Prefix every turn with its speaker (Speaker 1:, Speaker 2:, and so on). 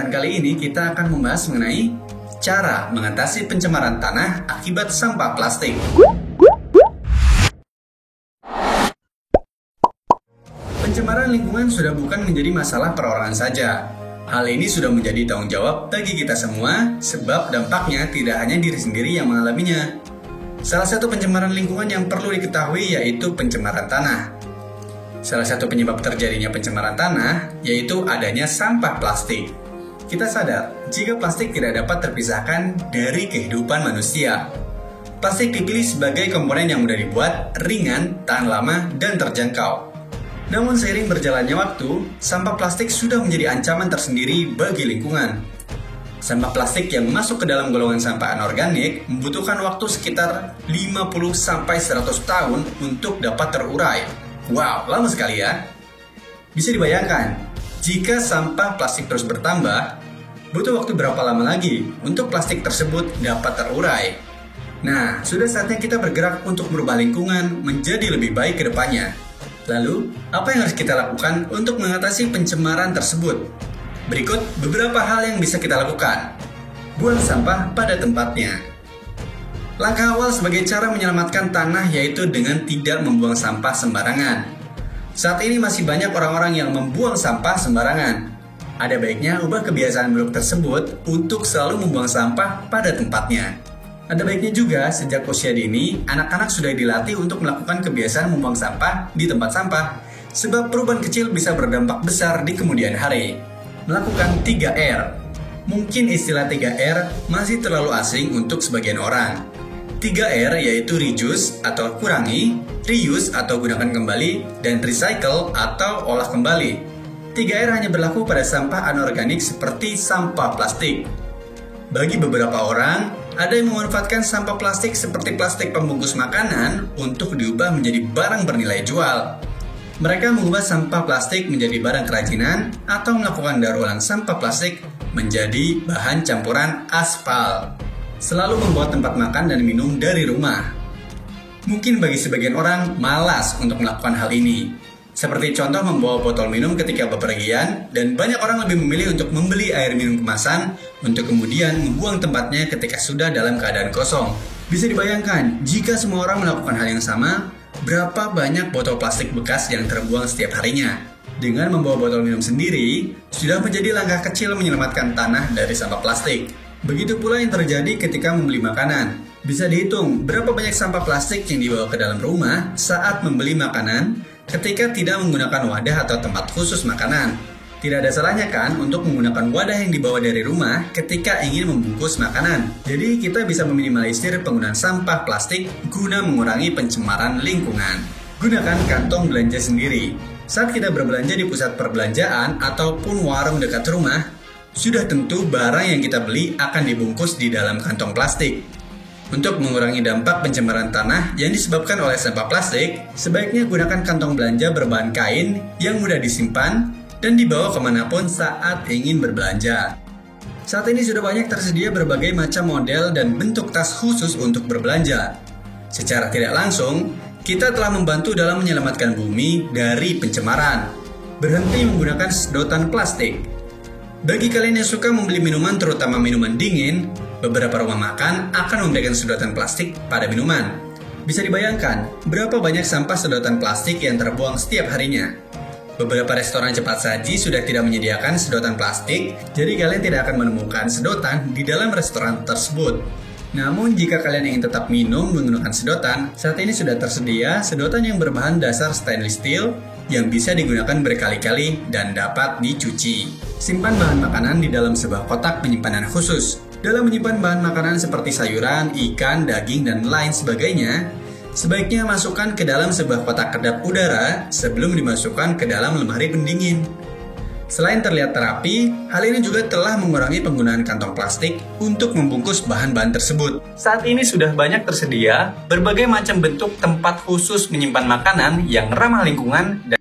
Speaker 1: kesempatan kali ini kita akan membahas mengenai cara mengatasi pencemaran tanah akibat sampah plastik. Pencemaran lingkungan sudah bukan menjadi masalah perorangan saja. Hal ini sudah menjadi tanggung jawab bagi kita semua, sebab dampaknya tidak hanya diri sendiri yang mengalaminya. Salah satu pencemaran lingkungan yang perlu diketahui yaitu pencemaran tanah. Salah satu penyebab terjadinya pencemaran tanah yaitu adanya sampah plastik. Kita sadar jika plastik tidak dapat terpisahkan dari kehidupan manusia. Plastik dipilih sebagai komponen yang mudah dibuat, ringan, tahan lama, dan terjangkau. Namun seiring berjalannya waktu, sampah plastik sudah menjadi ancaman tersendiri bagi lingkungan. Sampah plastik yang masuk ke dalam golongan sampah anorganik membutuhkan waktu sekitar 50-100 tahun untuk dapat terurai. Wow, lama sekali ya. Bisa dibayangkan, jika sampah plastik terus bertambah, butuh waktu berapa lama lagi untuk plastik tersebut dapat terurai? Nah, sudah saatnya kita bergerak untuk merubah lingkungan menjadi lebih baik ke depannya. Lalu, apa yang harus kita lakukan untuk mengatasi pencemaran tersebut? Berikut beberapa hal yang bisa kita lakukan. Buang sampah pada tempatnya. Langkah awal sebagai cara menyelamatkan tanah yaitu dengan tidak membuang sampah sembarangan. Saat ini masih banyak orang-orang yang membuang sampah sembarangan. Ada baiknya ubah kebiasaan buruk tersebut untuk selalu membuang sampah pada tempatnya. Ada baiknya juga sejak usia dini, anak-anak sudah dilatih untuk melakukan kebiasaan membuang sampah di tempat sampah, sebab perubahan kecil bisa berdampak besar di kemudian hari. Melakukan 3R. Mungkin istilah 3R masih terlalu asing untuk sebagian orang. 3R yaitu reduce atau kurangi, reuse atau gunakan kembali, dan recycle atau olah kembali. 3R hanya berlaku pada sampah anorganik seperti sampah plastik. Bagi beberapa orang, ada yang memanfaatkan sampah plastik seperti plastik pembungkus makanan untuk diubah menjadi barang bernilai jual. Mereka mengubah sampah plastik menjadi barang kerajinan atau melakukan daur ulang sampah plastik menjadi bahan campuran aspal. Selalu membawa tempat makan dan minum dari rumah. Mungkin bagi sebagian orang malas untuk melakukan hal ini. Seperti contoh membawa botol minum ketika bepergian, dan banyak orang lebih memilih untuk membeli air minum kemasan untuk kemudian membuang tempatnya ketika sudah dalam keadaan kosong. Bisa dibayangkan, jika semua orang melakukan hal yang sama, berapa banyak botol plastik bekas yang terbuang setiap harinya. Dengan membawa botol minum sendiri, sudah menjadi langkah kecil menyelamatkan tanah dari sampah plastik. Begitu pula yang terjadi ketika membeli makanan. Bisa dihitung berapa banyak sampah plastik yang dibawa ke dalam rumah saat membeli makanan ketika tidak menggunakan wadah atau tempat khusus makanan. Tidak ada salahnya kan untuk menggunakan wadah yang dibawa dari rumah ketika ingin membungkus makanan. Jadi kita bisa meminimalisir penggunaan sampah plastik guna mengurangi pencemaran lingkungan. Gunakan kantong belanja sendiri. Saat kita berbelanja di pusat perbelanjaan ataupun warung dekat rumah, sudah tentu barang yang kita beli akan dibungkus di dalam kantong plastik. Untuk mengurangi dampak pencemaran tanah yang disebabkan oleh sampah plastik, sebaiknya gunakan kantong belanja berbahan kain yang mudah disimpan dan dibawa kemanapun saat ingin berbelanja. Saat ini sudah banyak tersedia berbagai macam model dan bentuk tas khusus untuk berbelanja. Secara tidak langsung, kita telah membantu dalam menyelamatkan bumi dari pencemaran. Berhenti menggunakan sedotan plastik. Bagi kalian yang suka membeli minuman, terutama minuman dingin, beberapa rumah makan akan memberikan sedotan plastik pada minuman. Bisa dibayangkan berapa banyak sampah sedotan plastik yang terbuang setiap harinya. Beberapa restoran cepat saji sudah tidak menyediakan sedotan plastik, jadi kalian tidak akan menemukan sedotan di dalam restoran tersebut. Namun jika kalian ingin tetap minum menggunakan sedotan, saat ini sudah tersedia sedotan yang berbahan dasar stainless steel yang bisa digunakan berkali-kali dan dapat dicuci. Simpan bahan makanan di dalam sebuah kotak penyimpanan khusus. Dalam menyimpan bahan makanan seperti sayuran, ikan, daging, dan lain sebagainya, sebaiknya masukkan ke dalam sebuah kotak kedap udara sebelum dimasukkan ke dalam lemari pendingin. Selain terlihat terapi, hal ini juga telah mengurangi penggunaan kantong plastik untuk membungkus bahan-bahan tersebut. Saat ini sudah banyak tersedia berbagai macam bentuk tempat khusus menyimpan makanan yang ramah lingkungan dan